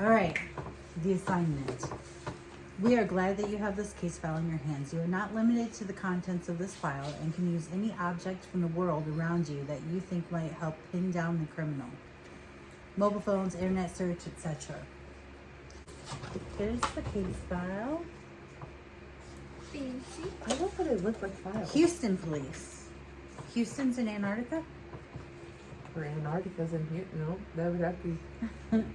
All right, the assignment. We are glad that you have this case file in your hands. You are not limited to the contents of this file and can use any object from the world around you that you think might help pin down the criminal. Mobile phones, internet search, etc. Here's the case file. Fancy. I love how they look like files. Houston police. Houston's in Antarctica? Or Antarctica's in here. No, that would have to be.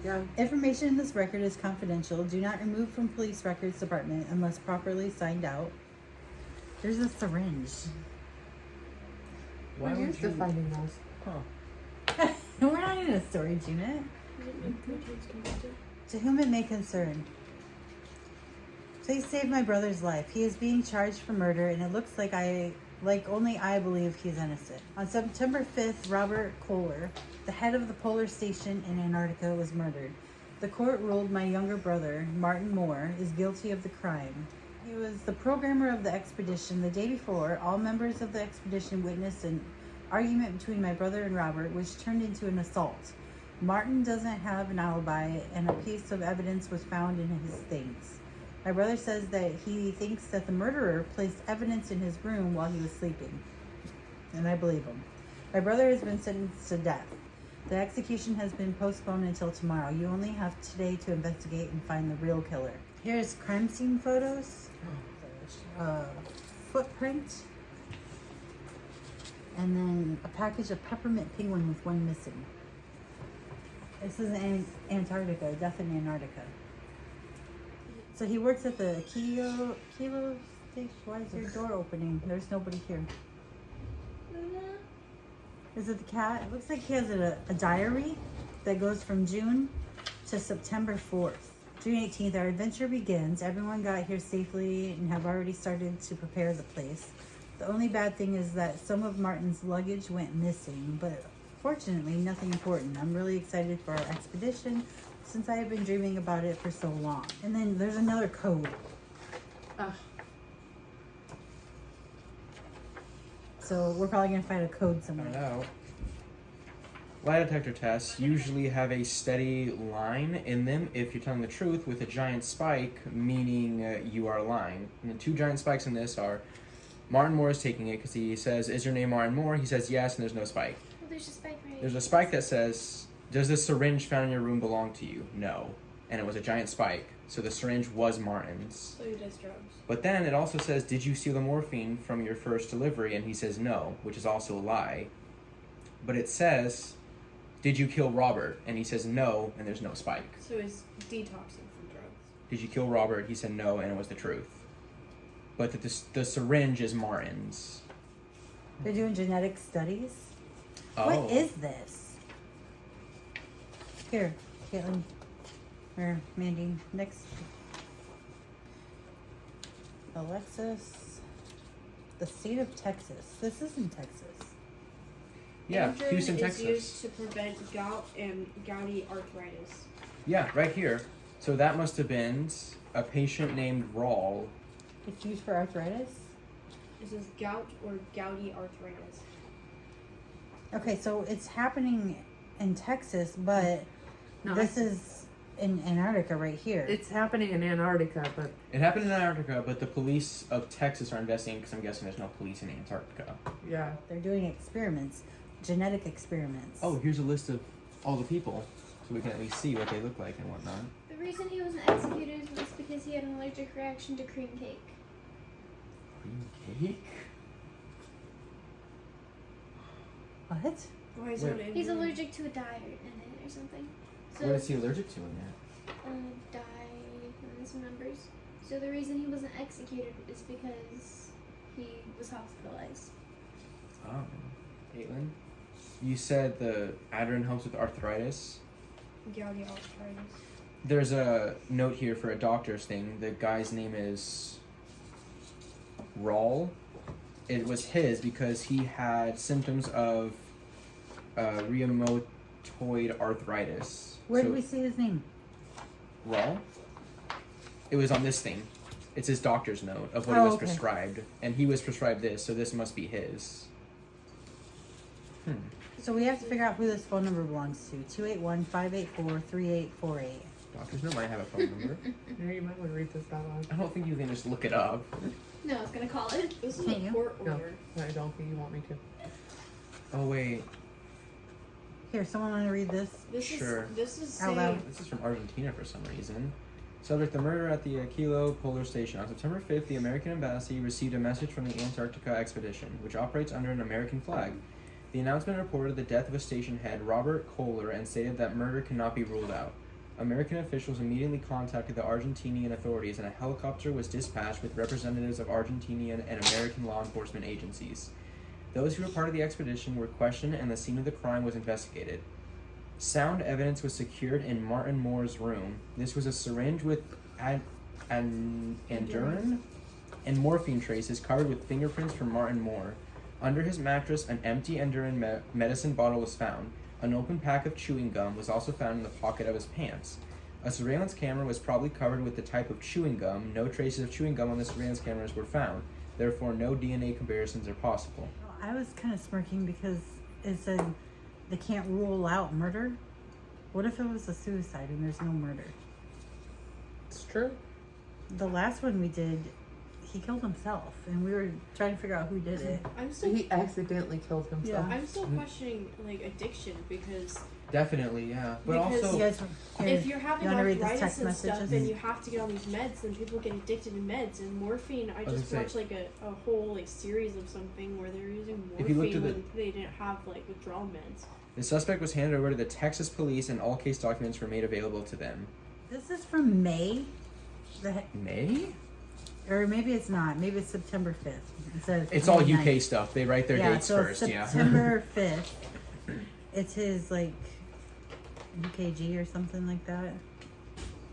Yeah. Information in this record is confidential. Do not remove from police records department unless properly signed out. There's a syringe. Why We're used to finding those. Huh. We're not in a storage unit. To whom it may concern. Please save my brother's life. He is being charged for murder, and it looks like only I believe he's innocent. On September 5th, Robert Kohler, the head of the polar station in Antarctica, was murdered. The court ruled my younger brother, Martin Moore, is guilty of the crime. He was the programmer of the expedition. The day before, all members of the expedition witnessed an argument between my brother and Robert, which turned into an assault. Martin doesn't have an alibi, and a piece of evidence was found in his things. My brother says that he thinks that the murderer placed evidence in his room while he was sleeping. And I believe him. My brother has been sentenced to death. The execution has been postponed until tomorrow. You only have today to investigate and find the real killer. Here's crime scene photos. Footprint. And then a package of peppermint penguin with one missing. This is Antarctica, death in Antarctica. So he works at the Kilo station. Why is your door opening? There's nobody here. Is it the cat? It looks like he has a diary that goes from June to September 4th. June 18th, our adventure begins. Everyone got here safely and have already started to prepare the place. The only bad thing is that some of Martin's luggage went missing, but fortunately nothing important. I'm really excited for our expedition since I have been dreaming about it for so long. And then there's another code. So we're probably gonna find a code somewhere. I know. Lie detector tests usually have a steady line in them if you're telling the truth, with a giant spike meaning you are lying. And the two giant spikes in this are Martin Moore is taking it because he says, "Is your name Martin Moore?" He says yes, and there's no spike. Well, there's a spike right There's a spike that says, "Does this syringe found in your room belong to you?" No. And it was a giant spike, so the syringe was Martin's. So he does drugs. But then it also says, "Did you steal the morphine from your first delivery?" And he says no, which is also a lie. But it says, "Did you kill Robert?" And he says no, and there's no spike. So he's detoxing from drugs. "Did you kill Robert?" He said no, and it was the truth. But the syringe is Martin's. They're doing genetic studies. Oh. What is this? Here, Caitlin. Or Mandy. Next. Alexis. The state of Texas. This isn't Texas. Yeah, Andrin Houston, is Texas. used to prevent gout and gouty arthritis. Yeah, right here. So that must have been a patient named Rawl. It's used for arthritis? It says gout or gouty arthritis. Okay, so it's happening in Texas, but this is in Antarctica right here. It's happening in Antarctica, but It happened in Antarctica, but the police of Texas are investigating because I'm guessing there's no police in Antarctica. yeah. They're doing experiments, genetic experiments. Oh, here's a list of all the people, so we can at least see what they look like and whatnot. The reason he wasn't executed was because he had an allergic reaction to cream cake. Cream cake? What? Why is Wait. He's allergic to a dye in it or something. So, What is he allergic to in that? dye and some numbers. So the reason he wasn't executed is because he was hospitalized. Oh, Caitlin? You said the Adrin helps with arthritis. Gouty arthritis. There's a note here for a doctor's thing. The guy's name is Rawl. It was his because he had symptoms of rheumatoid arthritis. Where did we see his name? Rawl? It was on this thing. It's his doctor's note of what Oh, he was okay. prescribed. And he was prescribed this, so this must be his. So we have to figure out who this phone number belongs to. 281-584-3848. Doctors know might have a phone number. Yeah, you might want to read this out loud. I don't think you can just look it up. No, I was gonna call it. This is Can't a you? court No. order. I don't think you want me to. Oh wait, Here, someone want to read this? Sure. This is Out saying loud. this is from Argentina for some reason. Subject: the murder at the Kilo Polar Station. On September 5th, the American embassy received a message from the Antarctica expedition, which operates under an American flag. The announcement reported the death of a station head, Robert Kohler, and stated that murder cannot be ruled out. American officials immediately contacted the Argentinian authorities, and a helicopter was dispatched with representatives of Argentinian and American law enforcement agencies. Those who were part of the expedition were questioned, and the scene of the crime was investigated. Sound evidence was secured in Martin Moore's room. This was a syringe with andurin and morphine traces covered with fingerprints from Martin Moore. Under his mattress, an empty andurin medicine bottle was found. An open pack of chewing gum was also found in the pocket of his pants. A surveillance camera was probably covered with the type of chewing gum. No traces of chewing gum on the surveillance cameras were found. Therefore, no DNA comparisons are possible. I was kind of smirking because it said they can't rule out murder. What if it was a suicide and there's no murder? It's true. The last one we did, he killed himself, and we were trying to figure out who did it. I'm still He accidentally killed himself. Yeah. I'm still questioning like addiction because Definitely, yeah. But Because- You also, guys, here, if you're having you wanna read this arthritis text and stuff messages? and you have to get on these meds, then people get addicted to meds and morphine. I was just gonna watched like a whole like series of something where they were using If you look morphine to the- when they didn't have like withdrawal meds. the suspect was handed over to the Texas police, and all case documents were made available to them. this is from May, May? or maybe it's not. Maybe it's September 5th. Instead of It's all 29th. UK stuff. They write their dates so first, yeah. September 5th. It's his like UKG or something like that.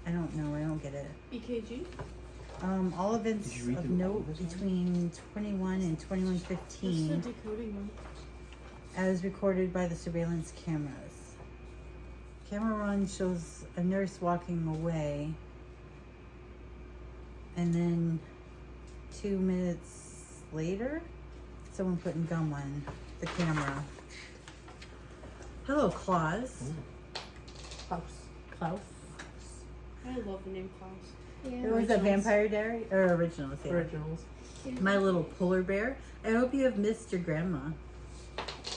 I don't know. I don't get it. EKG. All events Did you read of through all note of this between 21 and What's the 2115 decoding one? as recorded by the surveillance cameras. Camera run shows a nurse walking away, and then 2 minutes later, someone putting gum on the camera. Hello, Klaus. Klaus. Klaus. I love the name Klaus. Yeah. It was a Originals. Vampire Diary or originals. Yeah. Originals. My little polar bear. I hope you have missed your grandma.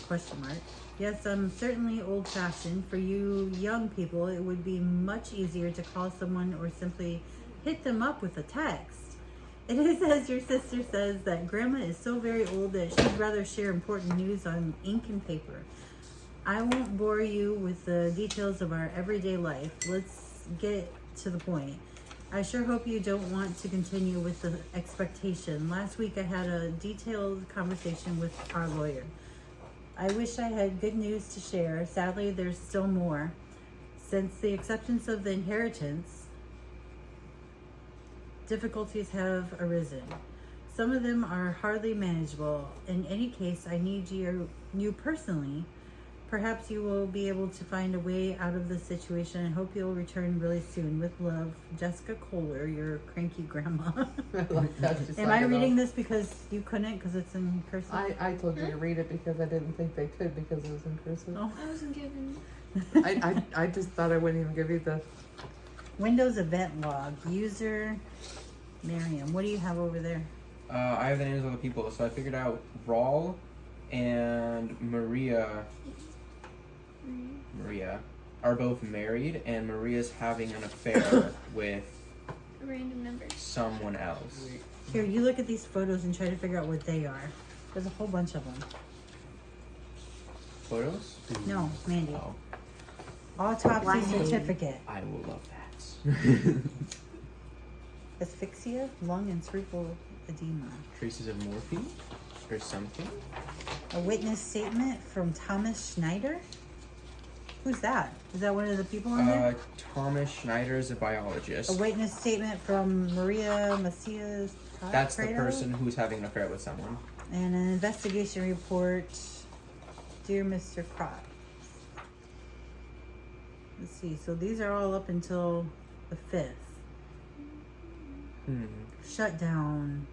Question mark. Yes, I'm certainly old-fashioned. For you young people, it would be much easier to call someone or simply hit them up with a text. It is as your sister says that grandma is so very old that she'd rather share important news on ink and paper. I won't bore you with the details of our everyday life. Let's get to the point. I sure hope you don't want to continue with the expectation. Last week I had a detailed conversation with our lawyer. I wish I had good news to share. Sadly, there's still more. Since the acceptance of the inheritance, difficulties have arisen. Some of them are hardly manageable. In any case, I need you personally. Perhaps you will be able to find a way out of this situation. I hope you'll return really soon. With love, Jessica Kohler, your cranky grandma. I like that. Just Am like I it reading all. this because you couldn't because it's in cursive? I told you to read it because I didn't think they could because it was in cursive. Oh. I wasn't given. I just thought I wouldn't even give you the. Windows event log. User Miriam. What do you have over there? I have the names of the people, so I figured out Raul and Maria are both married, and Maria's having an affair with Random numbers. someone else. Here, you look at these photos and try to figure out what they are. There's a whole bunch of them. Photos? No, Mandy. Oh, Autopsy Wow. certificate. I will love that. Asphyxia, lung and cerebral edema. Traces of morphine or something? A witness statement from Thomas Schneider. Who's that? Is that one of the people on there? Thomas Schneider is a biologist. A witness statement from Maria Macias. That's the Prado? person who's having an affair with someone. And an investigation report. Dear Mr. Cross. Let's see. So these are all up until the 5th. Shutdown.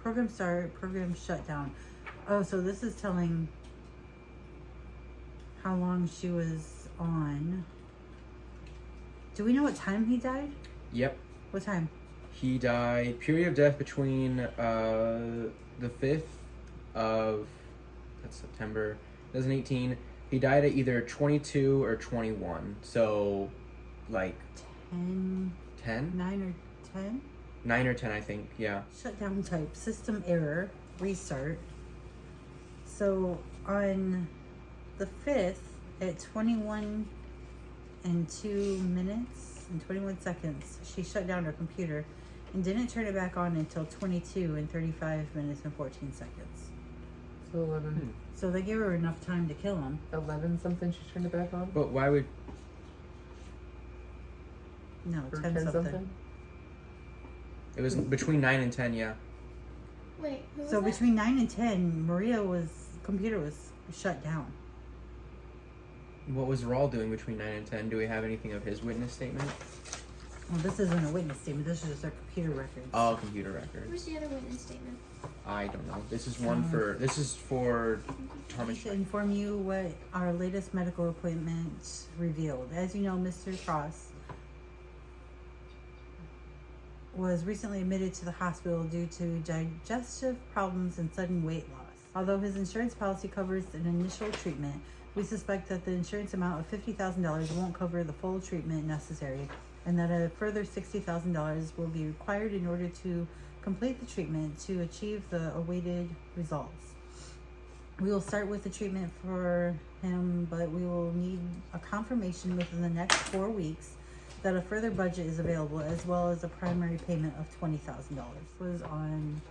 Program start. Program shutdown. Oh, so this is telling how long she was on. Do we know what time he died? Yep. What time? He died, period of death between the 5th of, that's September 2018. He died at either 22 or 21. So, like 10, 10? 9 or 10? 9 or 10, I think, yeah. Shutdown type, system error, restart. So on the 5th at 21 and 2 minutes and 21 seconds, she shut down her computer and didn't turn it back on until 22 and 35 minutes and 14 seconds. So 11. So they gave her enough time to kill him. 11 something she turned it back on? But why would, No, Or 10 something. it was between 9 and 10, yeah. Wait, who was So that? between 9 and 10, computer was shut down. What was Rawl doing between 9 and 10? Do we have anything of his witness statement? Well, this isn't a witness statement. This is just our computer records. Oh, computer record. Where's the other witness statement? I don't know. This is this is for Thomas. To inform you what our latest medical appointment revealed. As you know, Mr. Cross was recently admitted to the hospital due to digestive problems and sudden weight loss. Although his insurance policy covers an initial treatment, we suspect that the insurance amount of $50,000 won't cover the full treatment necessary, and that a further $60,000 will be required in order to complete the treatment to achieve the awaited results. We will start with the treatment for him, but we will need a confirmation within the next 4 weeks that a further budget is available, as well as a primary payment of $20,000. Was on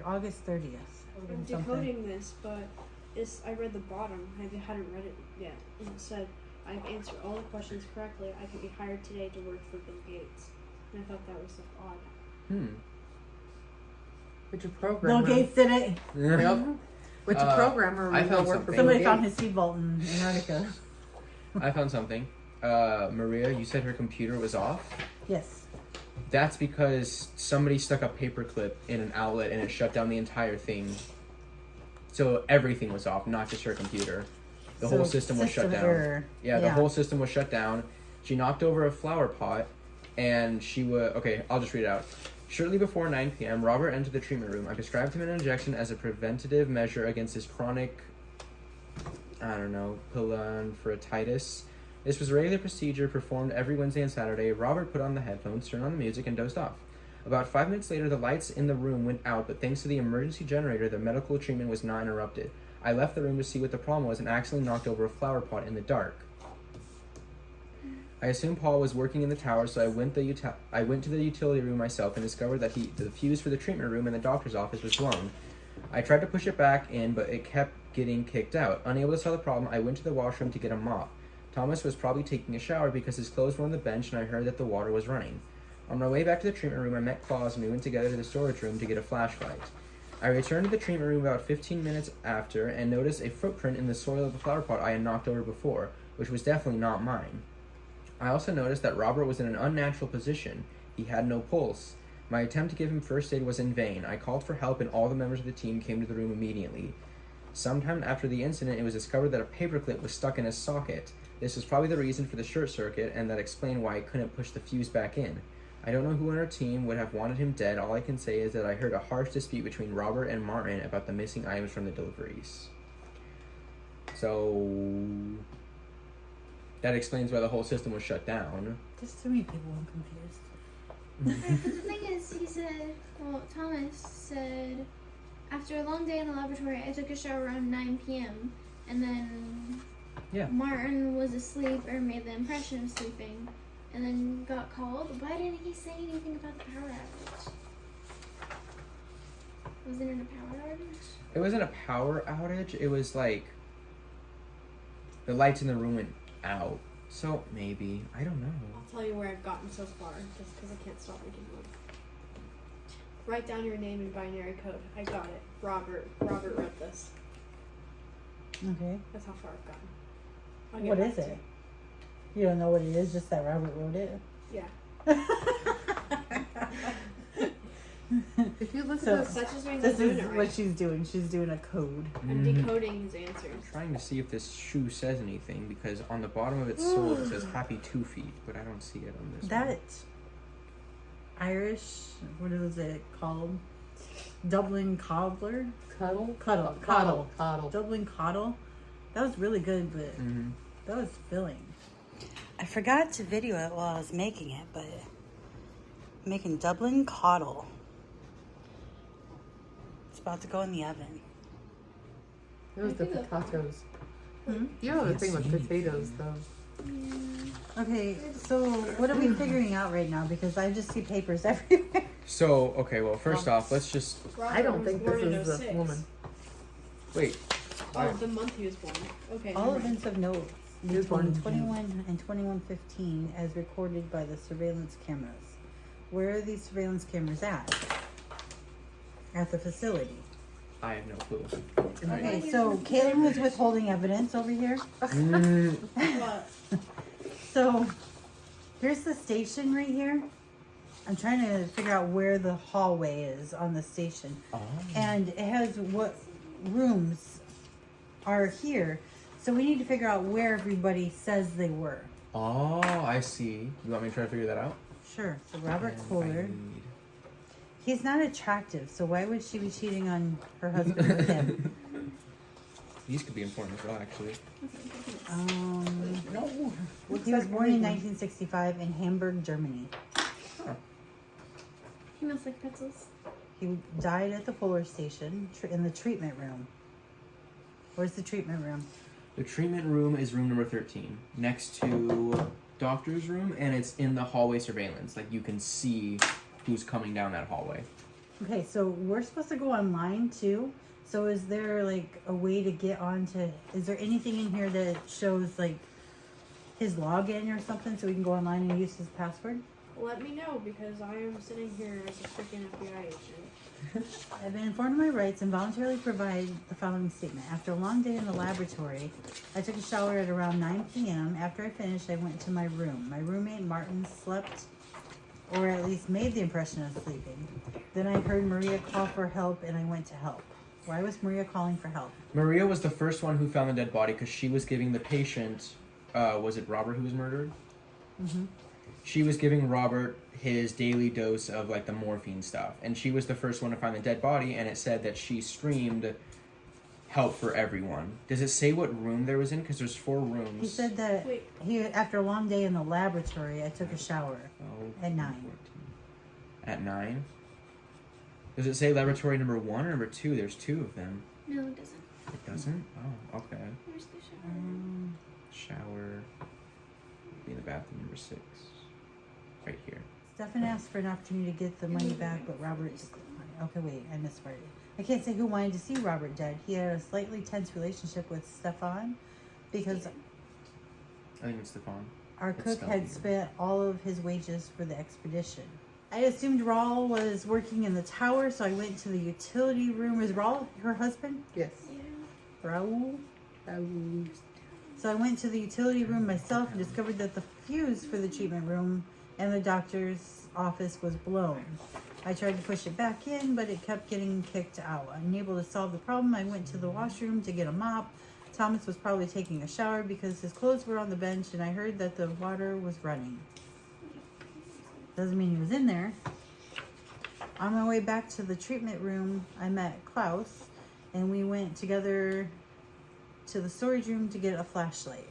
August 30th. I'm decoding this, but I read the bottom. I hadn't read it yet. And it said, I've answered all the questions correctly. I can be hired today to work for Bill Gates. And I thought that was like odd. Which a programmer. Bill Gates did it. Yep. Which a programmer I would go found work for something. Bill Somebody Gates. found his seed vault in Antarctica. I found something. Maria, you said her computer was off? Yes. That's because somebody stuck a paperclip in an outlet and it shut down the entire thing. So everything was off, not just her computer. The whole system was shut down. Error. Yeah, the whole system was shut down. She knocked over a flower pot and I'll just read it out. Shortly before 9 p.m., Robert entered the treatment room. I prescribed him an injection as a preventative measure against his chronic, pulmonary. This was a regular procedure performed every Wednesday and Saturday. Robert put on the headphones, turned on the music, and dozed off. About 5 minutes later, the lights in the room went out, but thanks to the emergency generator, the medical treatment was not interrupted. I left the room to see what the problem was and accidentally knocked over a flower pot in the dark. I assumed Paul was working in the tower, so I went to the utility room myself and discovered that the fuse for the treatment room in the doctor's office was blown. I tried to push it back in, but it kept getting kicked out. Unable to solve the problem, I went to the washroom to get a mop. Thomas was probably taking a shower because his clothes were on the bench and I heard that the water was running. On my way back to the treatment room, I met Claus and we went together to the storage room to get a flashlight. I returned to the treatment room about 15 minutes after and noticed a footprint in the soil of the flower pot I had knocked over before, which was definitely not mine. I also noticed that Robert was in an unnatural position. He had no pulse. My attempt to give him first aid was in vain. I called for help and all the members of the team came to the room immediately. Sometime after the incident, it was discovered that a paperclip was stuck in his socket. This was probably the reason for the short circuit, and that explained why I couldn't push the fuse back in. I don't know who on our team would have wanted him dead. All I can say is that I heard a harsh dispute between Robert and Martin about the missing items from the deliveries. So that explains why the whole system was shut down. There's too many people I'm confused. But the thing is, Thomas said, after a long day in the laboratory, I took a shower around 9 p.m. And then Martin was asleep or made the impression of sleeping and then got called. Why didn't he say anything about the power outage? Wasn't it a power outage? It wasn't a power outage. It was like the lights in the room went out. So maybe. I don't know. I'll tell you where I've gotten so far, just because I can't stop making noise. Write down your name in binary code. I got it. Robert wrote this. Okay. That's how far I've gotten. I'll get What back is to it? You don't know what it is, just that Robert wrote it? you. Yeah. If you listen So That just means this I'm doing is it right. what she's doing. She's doing a code. I'm decoding his answers. I'm trying to see if this shoe says anything because on the bottom of its sole it says happy 2 feet, but I don't see it on this one. That Irish, what is it called? Dublin Cobbler? Cuddle? Coddle. Coddle. Dublin Coddle. That was really good, but that was filling. I forgot to video it while I was making it, but I'm making Dublin Coddle. It's about to go in the oven. It was the potatoes. Hmm? You have a thing with potatoes, though. Okay, so what are we figuring out right now? Because I just see papers everywhere. So, okay, well, first off, let's just I don't Robert was think born this in is a 06. woman. wait. Oh, the month he was born. Okay. All never mind. events of note He was born between in 21 and 2115 as recorded by the surveillance cameras. Where are these surveillance cameras at? At the facility. I have no clue. Okay, so Caitlin was withholding evidence over here. What? So here's the station right here. I'm trying to figure out where the hallway is on the station. Oh. And it has what rooms are here. So we need to figure out where everybody says they were. Oh, I see. You want me to try to figure that out? Sure. So Robert And Kohler. I need- He's not attractive, so why would she be cheating on her husband with him? These could be important as well, actually. No. What's He was that born in movie? 1965 in Hamburg, Germany. He smells like pretzels. He died at the Fuller station in the treatment room. Where's the treatment room? The treatment room is room number 13, next to doctor's room, and it's in the hallway surveillance. Like, you can see who's coming down that hallway. Okay, so we're supposed to go online too. So is there like a way to get onto? Is there anything in here that shows like his login or something so we can go online and use his password? Let me know because I am sitting here as a freaking FBI agent. I've been informed of my rights and voluntarily provide the following statement. After a long day in the laboratory, I took a shower at around 9 p.m. After I finished, I went to my room. My roommate Martin slept, or at least made the impression of sleeping. Then I heard Maria call for help and I went to help. Why was Maria calling for help? Maria was the first one who found the dead body because she was giving the patient, was it Robert who was murdered? Mm-hmm. She was giving Robert his daily dose of like the morphine stuff, and she was the first one to find the dead body, and it said that she screamed help for everyone. Does it say what room there was in? Because there's 4 rooms. He said that after a long day in the laboratory, I took a shower. 12, At 9. 14. At 9? Does it say laboratory number 1 or number 2? There's 2 of them. No, it doesn't. It doesn't? Oh, okay. Where's the shower? Shower. Be in the bathroom number 6. Right here. Stefan asked for an opportunity to get the money back, but Robert... Okay, wait, I misread it. I can't say who wanted to see Robert dead. He had a slightly tense relationship with Stefan because I think it's Stefan. our It's cook spelled had weird. spent all of his wages for the expedition. I assumed Raul was working in the tower, so I went to the utility room. Is Raul her husband? Yes. Yeah. Raul? So I went to the utility room myself and discovered that the fuse for the treatment room and the doctor's office was blown. I tried to push it back in, but it kept getting kicked out. Unable to solve the problem, I went to the washroom to get a mop. Thomas was probably taking a shower because his clothes were on the bench, and I heard that the water was running. Doesn't mean he was in there. On my way back to the treatment room, I met Klaus, and we went together to the storage room to get a flashlight.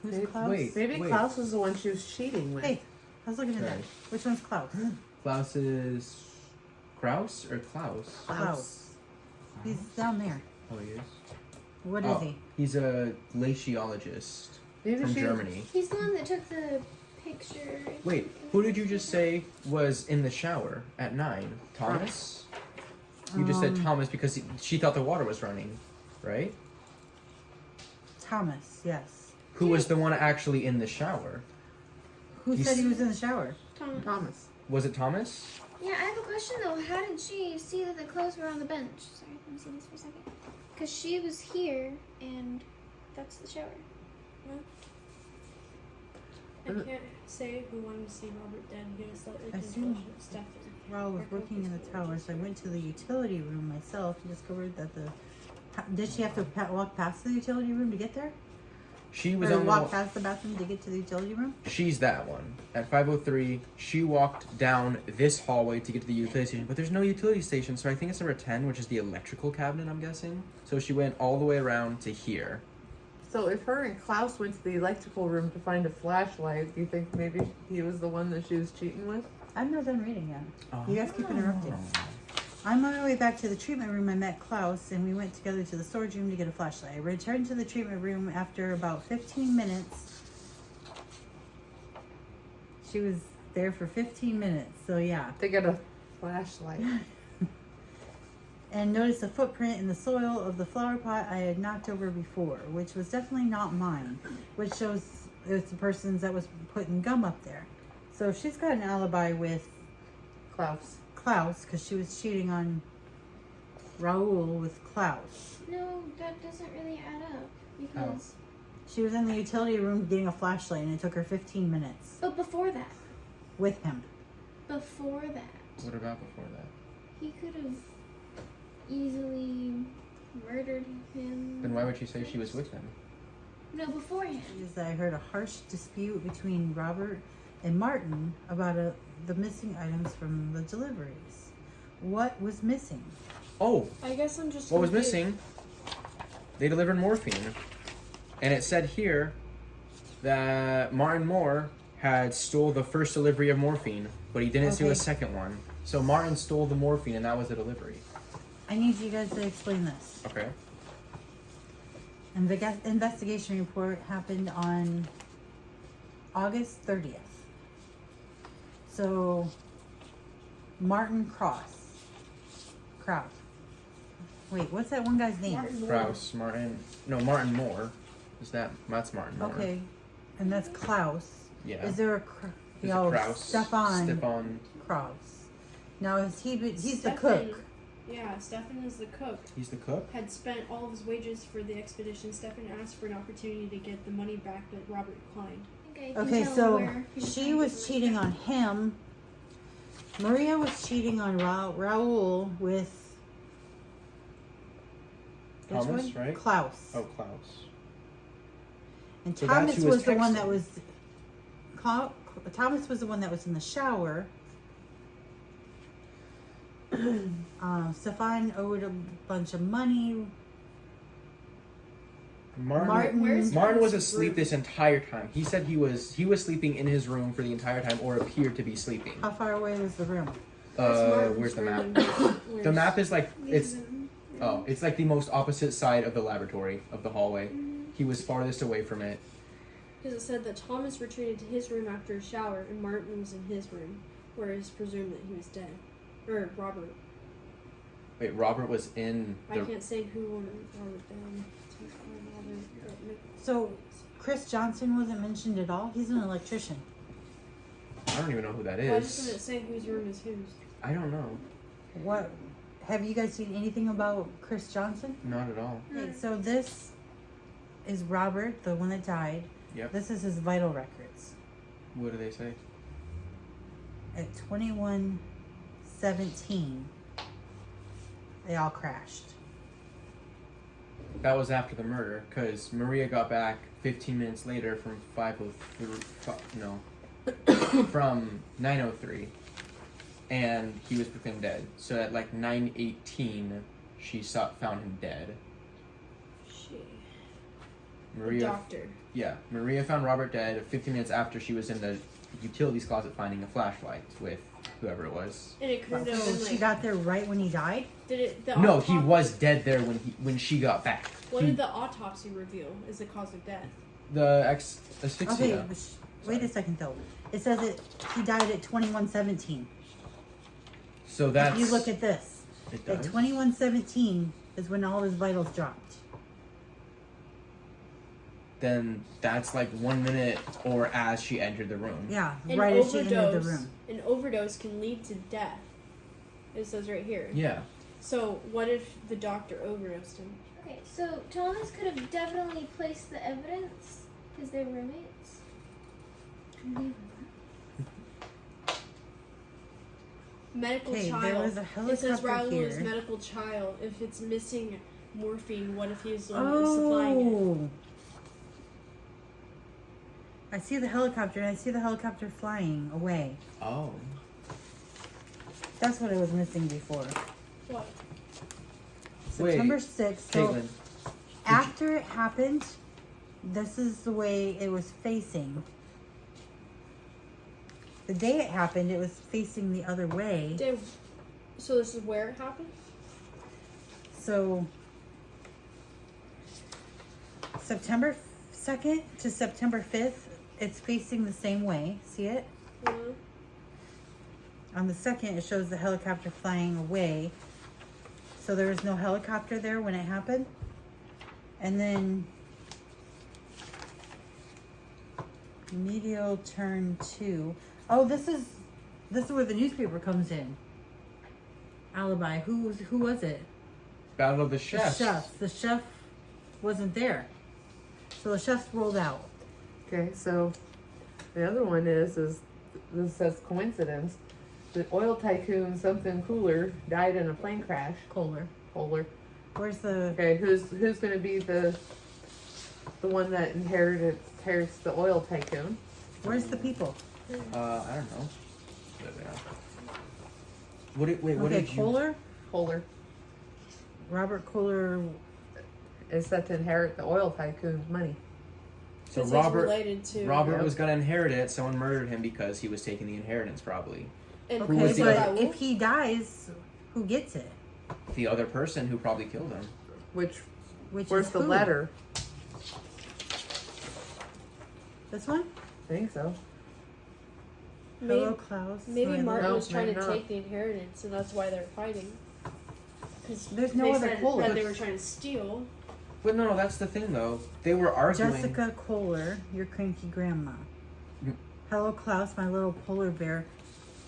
Who's Maybe- Klaus? wait. Maybe Klaus was the one she was cheating with. Hey, I was looking at that. Sorry. Which one's Klaus? Klaus is Kraus or Klaus? Klaus. He's down there. Oh, he is? What is he? He's a glaciologist Maybe from she Germany. He's the one that took the picture. Wait, who did you just say was in the shower at 9? Thomas? You just said Thomas because she thought the water was running, right? Thomas, yes. Who was the one actually in the shower? Who He's- said he was in the shower? Thomas. Was it Thomas? Yeah, I have a question though. How did she see that the clothes were on the bench? Sorry, let me see this for a second. Because she was here, and that's the shower. I can't say who wanted to see Robert dead. He was slightly I assume- confused with Stefan. Raul was working in the tower, so I went to the utility room myself and discovered that did she have to walk past the utility room to get there? She was Or on walk past the bathroom to get to the utility room? She's that one. At 5:03, she walked down this hallway to get to the utility station, but there's no utility station, so I think it's number 10, which is the electrical cabinet, I'm guessing. So she went all the way around to here. So if her and Klaus went to the electrical room to find a flashlight, do you think maybe he was the one that she was cheating with? I'm not done reading yet. You guys keep interrupting. On my way back to the treatment room, I met Klaus, and we went together to the storage room to get a flashlight. I returned to the treatment room after about 15 minutes. She was there for 15 minutes, so yeah. To get a flashlight. And noticed a footprint in the soil of the flower pot I had knocked over before, which was definitely not mine, which shows it's the person's that was putting gum up there. So she's got an alibi with Klaus, because she was cheating on Raul with Klaus. No, that doesn't really add up because. She was in the utility room getting a flashlight, and it took her 15 minutes But before that. with him. Before that. What about before that? He could have easily murdered him. Then why would she say she was with him? No, beforehand. Is that I heard a harsh dispute between Robert and Martin about the missing items from the deliveries. What was missing? Oh, I guess I'm just. what was confused. missing? They delivered morphine. And it said here that Martin Moore had stole the first delivery of morphine, but he didn't steal Okay. the second one. So Martin stole the morphine, and that was the delivery. I need you guys to explain this. Okay. And the investigation report happened on August 30th. So, Martin Kraus. Wait, what's that one guy's name? Martin Moore. That's Martin Moore. Okay, and that's Klaus. Yeah. Is there a There's a Kraus. Stefan Kraus. Now he's the cook. Yeah, Stefan is the cook. He's the cook? Had spent all of his wages for the expedition. Stefan asked for an opportunity to get the money back that Robert declined. Okay, so she was cheating on him. Maria was cheating on Raul with which Thomas, one? right? Klaus. Oh, Klaus. And So Thomas that's who was was the one that texting. was. Thomas was the one that was in the shower. Stefan owed a bunch of money. Martin was Thomas' asleep room? this entire time. He said he was sleeping in his room for the entire time, or appeared to be sleeping. How far away was the room? Where's the map? The map is like it's like the most opposite side of the laboratory of the hallway. He was farthest away from it. Because it said that Thomas retreated to his room after a shower, and Martin was in his room, where it is presumed that he was dead. Or Robert. Wait, Robert was in I the. can't say who wanted Robert down. So, Chris Johnson wasn't mentioned at all? He's an electrician. I don't even know who that Why doesn't is. it say whose room is whose? I don't know. What? Have you guys seen anything about Chris Johnson? Not at all. Okay, so this is Robert, the one that died. Yep. This is his vital records. What do they say? At 21:17, they all crashed. That was after the murder, because Maria got back 15 minutes later from 9:03, and he was proclaimed dead. So at like 9:18, she found him dead. Maria, Doctor. yeah, Maria found Robert dead 15 minutes after she was in the utilities closet finding a flashlight with whoever it was. And it could have So been she like. got there right when he died? Did it? The No, he autopsy- was dead there when she got back. What He- did the autopsy reveal is the cause of death? the asphyxia. Okay, but wait a second though. It says that he died at 21:17. So that's. If you look at this, It at does. 21:17 is when all his vitals dropped. Then that's like 1 minute or as she entered the room. Yeah, An right as she overdose. entered the room. An overdose can lead to death. It says right here. Yeah. So what if the doctor overdosed him? Okay, so Thomas could have definitely placed the evidence because they were roommates. medical Okay, child. there was a It says helicopter Raul is here. medical child. If it's missing morphine, what if he's the one who's supplying it? Oh. I see the helicopter, and I see the helicopter flying away. Oh. That's what I was missing before. What? September 6th. So Caitlin. after it happened, this is the way it was facing. The day it happened, it was facing the other way. Dave, so this is where it happened? So September 2nd to September 5th, it's facing the same way. See it? Mm-hmm. On the 2nd, it shows the helicopter flying away. So there was no helicopter there when it happened. And then medial turn 2. Oh, this is where the newspaper comes in. Alibi. Who was it? Battle of the Chefs. The chef. The chef wasn't there. So the chef's rolled out. Okay, so the other one is this says coincidence. The oil tycoon something cooler died in a plane crash. Kohler. Where's the... Okay, who's going to be the one that inherits the oil tycoon? Where's the people? I don't know. There they are. What Okay, did you... Kohler? Kohler Robert Kohler. is set to inherit the oil tycoon's money. So 'Cause he's Robert related to. Robert was going to inherit it. Someone murdered him because he was taking the inheritance, probably. And Okay, was the but other- if he dies, who gets it? The other person who probably killed him. Which Where's is the who? letter? This one? I think so. Hello, maybe, Klaus. maybe My Martin love. was trying to maybe not. take the inheritance, and that's why they're fighting. Because There's no they other said Kohler. that they were trying to steal. But no, that's the thing though. They were arguing. Jessica Kohler, your cranky grandma. Mm. Hello, Klaus, my little polar bear.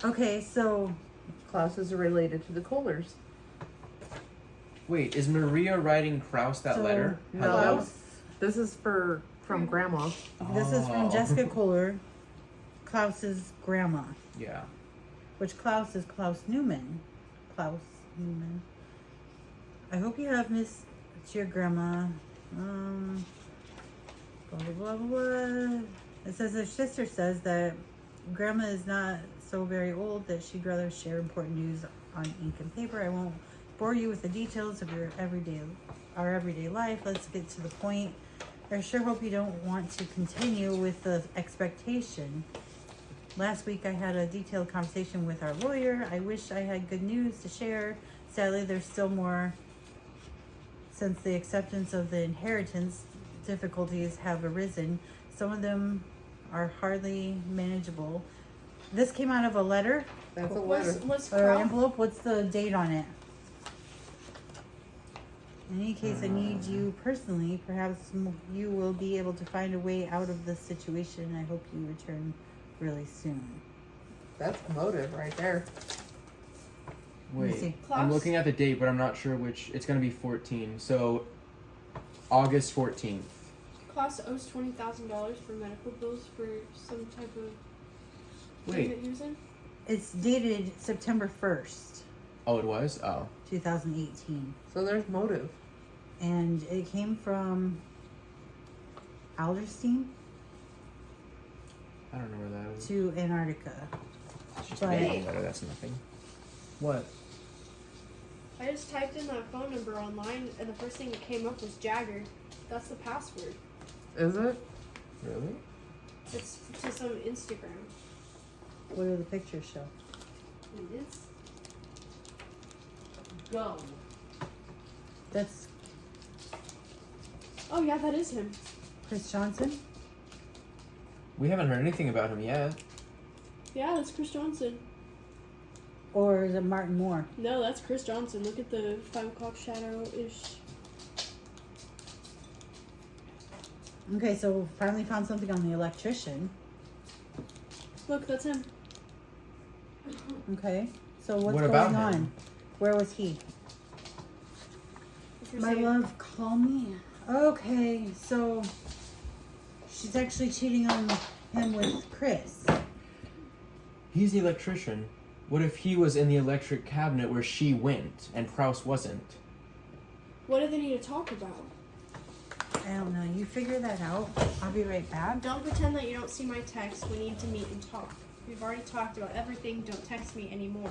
Okay, so Klaus is related to the Kohlers. Wait, is Maria writing Kraus that So, letter? No. Hello? Klaus, This is from Grandma. this is from Oh. Jessica Kohler, Klaus's grandma. Yeah. Which Klaus is Klaus Newman. Klaus Newman. I hope you have missed your grandma. Blah, blah, blah, blah. It says her sister says that grandma is not so very old that she'd rather share important news on ink and paper. I won't bore you with the details of our everyday life. Let's get to the point. I sure hope you don't want to continue with the expectation. Last week I had a detailed conversation with our lawyer. I wish I had good news to share. Sadly, there's still more. Since the acceptance of the inheritance, difficulties have arisen. Some of them are hardly manageable. This came out of a letter That's a What's, letter. what's or Kraus? envelope. What's the date on it? In any case, I need you personally. Perhaps you will be able to find a way out of this situation. I hope you return really soon. That's motive right there. me Wait, see. I'm Klaus? looking at the date, but I'm not sure which. It's going to be 14. So, August 14th. Klaus owes $20,000 for medical bills for some type of thing Wait. that he was in. It's dated September 1st, Oh, it was? Oh. 2018. So there's motive. And it came from Alderstein I don't know where that is. to Antarctica. It's just a but- manual letter. That's nothing. What? I just typed in that phone number online, and the first thing that came up was Jagger. That's the password. Is it? Really? It's to some Instagram. What do the pictures show? It is. Go. That's Oh yeah, that is him. Chris Johnson. We haven't heard anything about him yet. Yeah, that's Chris Johnson. Or is it Martin Moore? No, that's Chris Johnson. Look at the 5 o'clock shadow-ish. Okay, so finally found something on the electrician. Look, that's him. Okay, so what's What going about on? him? Where was he? If you're My saying- love, call me. Okay, so she's actually cheating on him with Chris. He's the electrician. What if he was in the electric cabinet where she went and Kraus wasn't? What do they need to talk about? I don't know. You figure that out. I'll be right back. Don't pretend that you don't see my text. We need to meet and talk. We've already talked about everything. Don't text me anymore.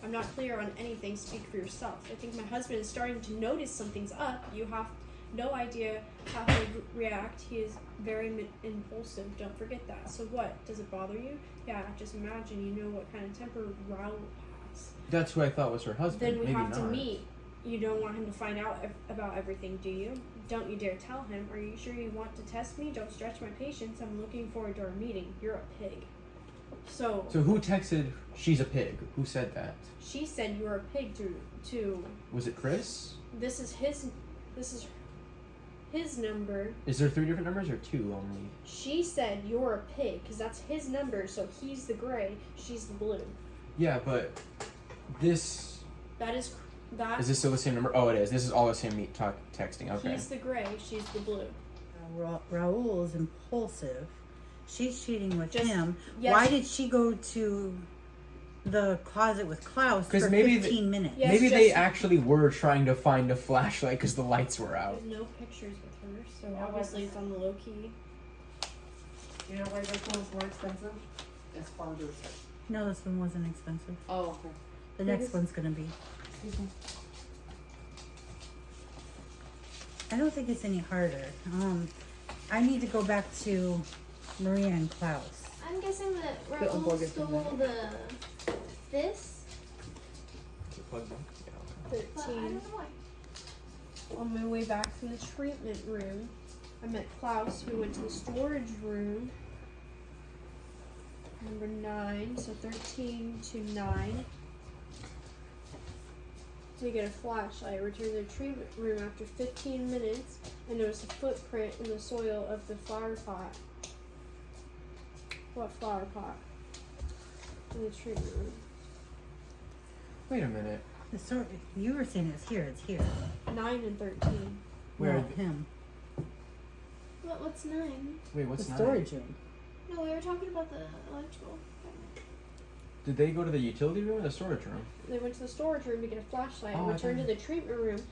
I'm not clear on anything. Speak for yourself. I think my husband is starting to notice something's up. You have no idea how he would react. He is very impulsive. Don't forget that. So what? Does it bother you? Yeah, just imagine you know what kind of temper Raul has. That's who I thought was her husband. Then we Maybe have not. to meet. You don't want him to find out about everything, do you? Don't you dare tell him. Are you sure you want to test me? Don't stretch my patience. I'm looking forward to our meeting. You're a pig. So who texted she's a pig? Who said that? she said you were a pig to Was it Chris? this is his number. Is there 3 different numbers or 2 only? She said you're a pig because that's his number, so he's the gray, she's the blue. Yeah, but this... That is Is this still the same number? Oh, it is. This is all the same texting. Okay. He's the gray, she's the blue. Raul is impulsive. She's cheating with him. Yes. Why did she go to the closet with Klaus for maybe 15 minutes? Yes, maybe they just- actually were trying to find a flashlight because the lights were out. There's no pictures with her, so Yeah, obviously it's on the low key. You know why this one's more expensive? It's farther. No, this one wasn't expensive. Oh, okay. The next one's gonna be. Excuse me. I don't think it's any harder. I need to go back to Maria and Klaus. I'm guessing that The Raul unplugged stole from this. Is it plugged in? Yeah, okay. But I 13. don't know why. On my way back from the treatment room, I met Klaus. We went to the storage room. Number 9, so 13 to 9. To get a flashlight, I returned to the treatment room after 15 minutes and noticed a footprint in the soil of the flower pot. What flower pot? In the treatment room. Wait a minute. You were saying it's here. It's here. 9 and 13. Where? No, him. What's 9? Wait, what's The 9? storage room. No, we were talking about the electrical. Did they go to the utility room or the storage room? They went to the storage room to get a flashlight Oh, and I returned to thought- the treatment room.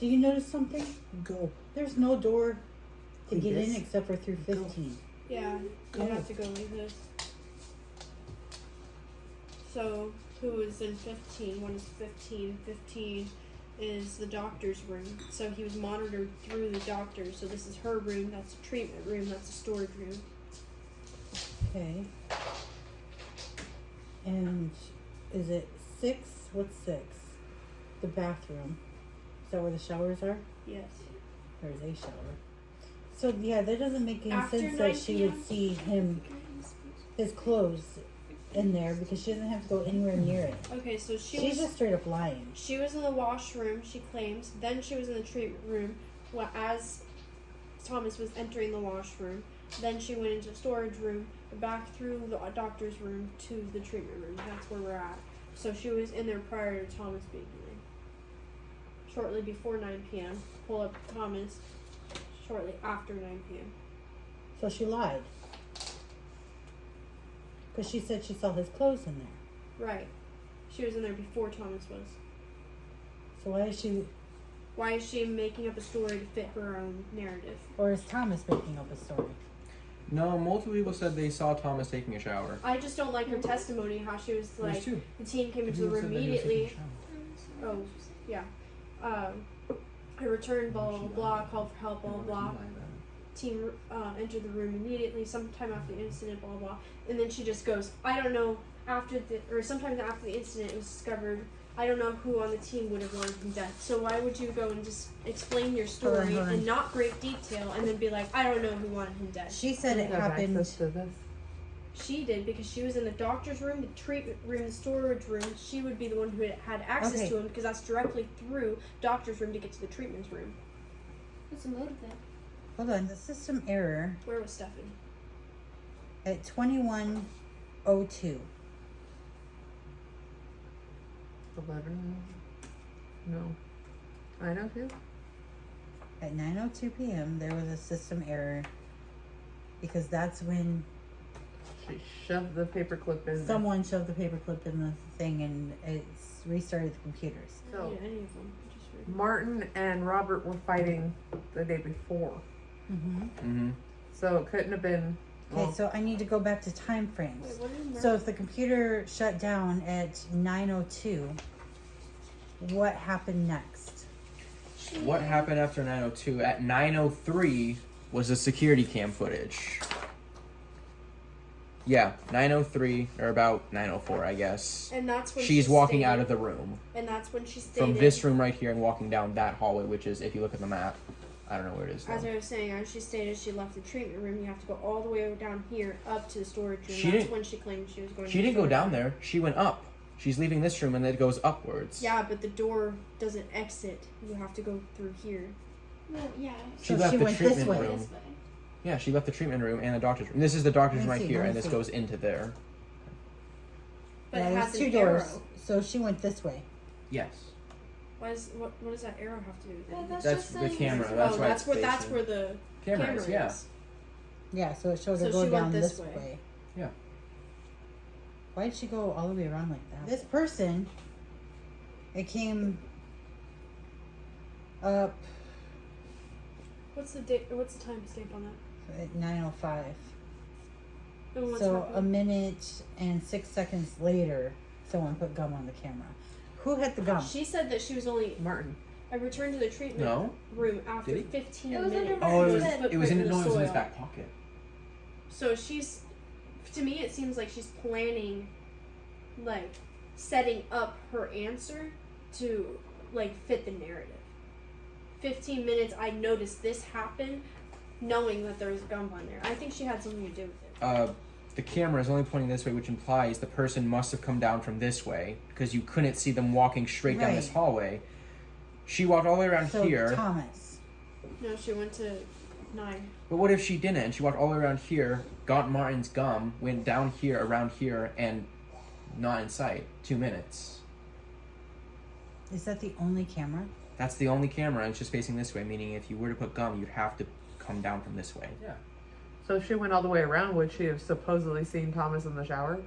Do you notice something? Go. There's no door to Like get in this? except for through 15. Yeah, you have to go like this. So, who is in 15? What is 15? 15 is the doctor's room. So he was monitored through the doctor. So this is her room, that's a treatment room, that's a storage room. Okay. And is it 6? What's 6? The bathroom. Is that where the showers are? Yes. There's a shower. So yeah, that doesn't make any After sense 9 that she would p.m.? see his clothes in there because she doesn't have to go anywhere near it. Okay, so she's She's just straight up lying. She was in the washroom, she claims. Then she was in the treatment room as Thomas was entering the washroom. Then she went into the storage room, back through the doctor's room to the treatment room. That's where we're at. So she was in there prior to Thomas being there. Shortly before 9 p.m. Pull up Thomas shortly after 9 p.m. So she lied. Because she said she saw his clothes in there. Right. She was in there before Thomas was. So Why is she making up a story to fit her own narrative? or is Thomas making up a story? No, multiple people said they saw Thomas taking a shower. I just don't like her testimony, how she was There's like, 2. the team came into the People room said that he was taking a immediately. shower. Oh, yeah. I returned, blah, blah, blah, called for help, blah, blah, blah. Team entered the room immediately, sometime after the incident, blah, blah. And then she just goes, I don't know, sometimes after the incident it was discovered, I don't know who on the team would have wanted him dead. So why would you go and just explain your story Hold on. in not great detail and then be like, I don't know who wanted him dead? She said it Have happened. access to this. She did because she was in the doctor's room, the treatment room, the storage room. She would be the one who had access Okay. to him because that's directly through doctor's room to get to the treatment room. What's the motive then? Hold on, the system error Where was Stefan? at 21:02. 11. No. 902? At 9:02 p.m., there was a system error because that's when She shoved the paperclip in. Someone shoved the paperclip in the thing and it's restarted the computers. I don't So need any of them. I just read. Martin and Robert were fighting the day before. Mm-hmm. So it couldn't have been. Okay, so I need to go back to time Wait, frames. what did So if the computer shut down at 9:02, what happened next? What happened after 9:02? At 9:03 was the security cam footage. Yeah, 9:03 or about 9:04, I guess. And that's when She's she walking stated, out of the room And that's when she stated. from this room right here and walking down that hallway, which is, if you look at the map, I don't know where it is. As Though. I was saying, as she stated, she left the treatment room. You have to go all the way down here up to the storage room. She That's didn't- when she claimed she was going. She to the didn't go storage down room. there. She went up. She's leaving this room and then it goes upwards. Yeah, but the door doesn't exit. You have to go through here. Well, yeah. She So left she the went this treatment way. room. This way. Yeah, she left the treatment room and the doctor's room. This is the doctor's room Let me right see, here, let and me this see. goes into there. But Yeah, it there's has two an doors. arrow. So she went this way. Yes. What does that arrow have to do with Well, it? that's That's just the saying camera. it's- That's oh, why that's it's where that's facing. where the Camera camera is, yeah. is. Yeah, so it showed her So go she down went this this way. way. Yeah. Why did she go all the way around like that? This person, it came up What's the date? What's the time stamp on that? at 9:05. And what's So a happening? minute and 6 seconds later, someone put gum on the camera. Who hit the gum? She said that she was only. Martin. I returned to the treatment No. room after Did he? 15 It was under minutes. my Oh, it was. Footprint It was in. the No, it was in his soil. back pocket. So she's, to me, it seems like she's planning, like, setting up her answer to, like, fit the narrative. 15 minutes, I noticed this happen, knowing that there was a gum on there. I think she had something to do with it. The camera is only pointing this way, which implies the person must have come down from this way because you couldn't see them walking straight down this Right. hallway. She walked all the way around So here. Thomas. No, she went to 9. But what if she didn't? She walked all the way around here, got Martin's gum, went down here, around here, and not in sight. 2 minutes. Is that the only camera? That's the only camera, and it's just facing this way, meaning if you were to put gum, you'd have to come down from this way. Yeah. So if she went all the way around, would she have supposedly seen Thomas in the shower?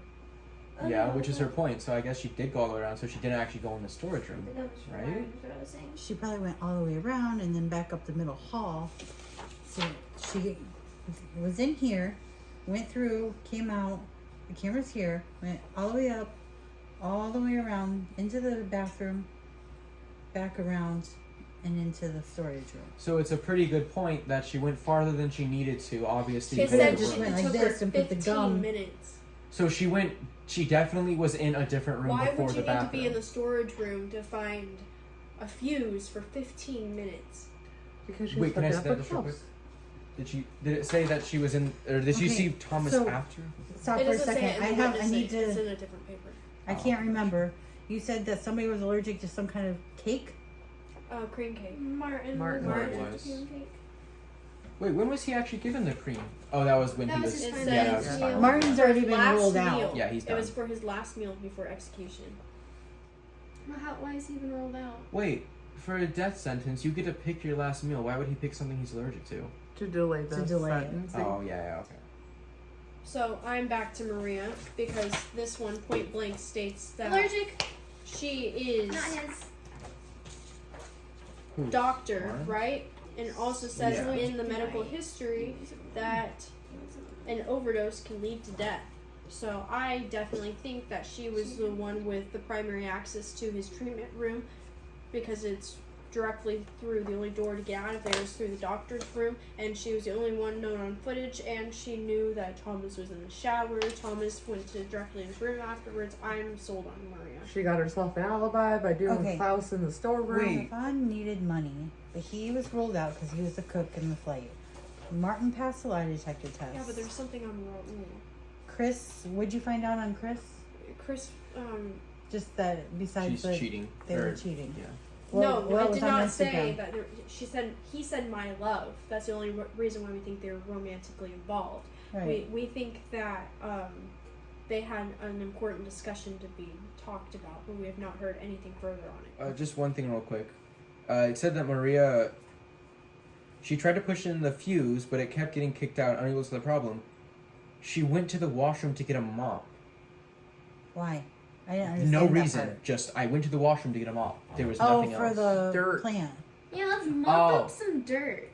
Yeah, which is her point. So I guess she did go all the way around, so she didn't actually go in the storage room. That was Right? what I was saying. She probably went all the way around and then back up the middle hall. So she was in here, went through, came out, the camera's here, went all the way up, all the way around, into the bathroom, back around, and into the storage room. So it's a pretty good point that she went farther than she needed to, obviously. She could've said just she went like took this her and put the 15 gum. minutes. So she definitely was in a different room Why before would you the need to bathroom. be in the storage room to find a fuse for 15 minutes? Because she Wait, was can I hooking say up that with just real quick? Thomas. Did it say that she was in, or did you Okay, see Thomas so- after? Stop It for a doesn't say second. it in I the have. I witness need thing. It's to. in a different paper. I can't remember. You said that somebody was allergic to some kind of cake. Cream cake. Martin. Martin was. Cake. Wait, when was he actually given the cream? Oh, that was when That he was was. his It final Yeah, that was says his meal. final. Martin's already been Last ruled out. meal. Yeah, he's It was done. for his last meal before execution. Well, why is he even rolled out? Wait, for a death sentence, you get to pick your last meal. Why would he pick something he's allergic to? To delay the To delay it. sentencing. Oh, yeah, okay. So I'm back to Maria because this one point blank states that Allergic. she is Not his. Who? doctor, Lauren? right? And also says Yeah. in the medical history that an overdose can lead to death. So I definitely think that she was the one with the primary access to his treatment room because it's directly through the only door to get out of there is through the doctor's room, and she was the only one known on footage, and she knew that Thomas was in the shower. Thomas went to directly in his room afterwards. I'm sold on Maria. She got herself an alibi by doing Okay. Klaus in the storeroom. Stefan needed money, but he was ruled out because he was the cook in the flight. Martin passed the lie detector test. Yeah, but there's something on the rule. Chris, what'd you find out on Chris? Chris, Just that besides She's the cheating. they Or- were cheating. Yeah. no, what it was did on not say Instagram? that. He said my love. That's the only reason why we think they're romantically involved. Right. We think that they had an important discussion to be talked about, but we have not heard anything further on it. Just one thing real quick. It said that Maria, she tried to push in the fuse, but it kept getting kicked out, unable to the problem. She went to the washroom to get a mop. Why? I didn't understand No that reason. part. Just I went to the washroom to get a mop. There was nothing for else. the Dirt. plant. Yeah, let's mop Oh. up some dirt.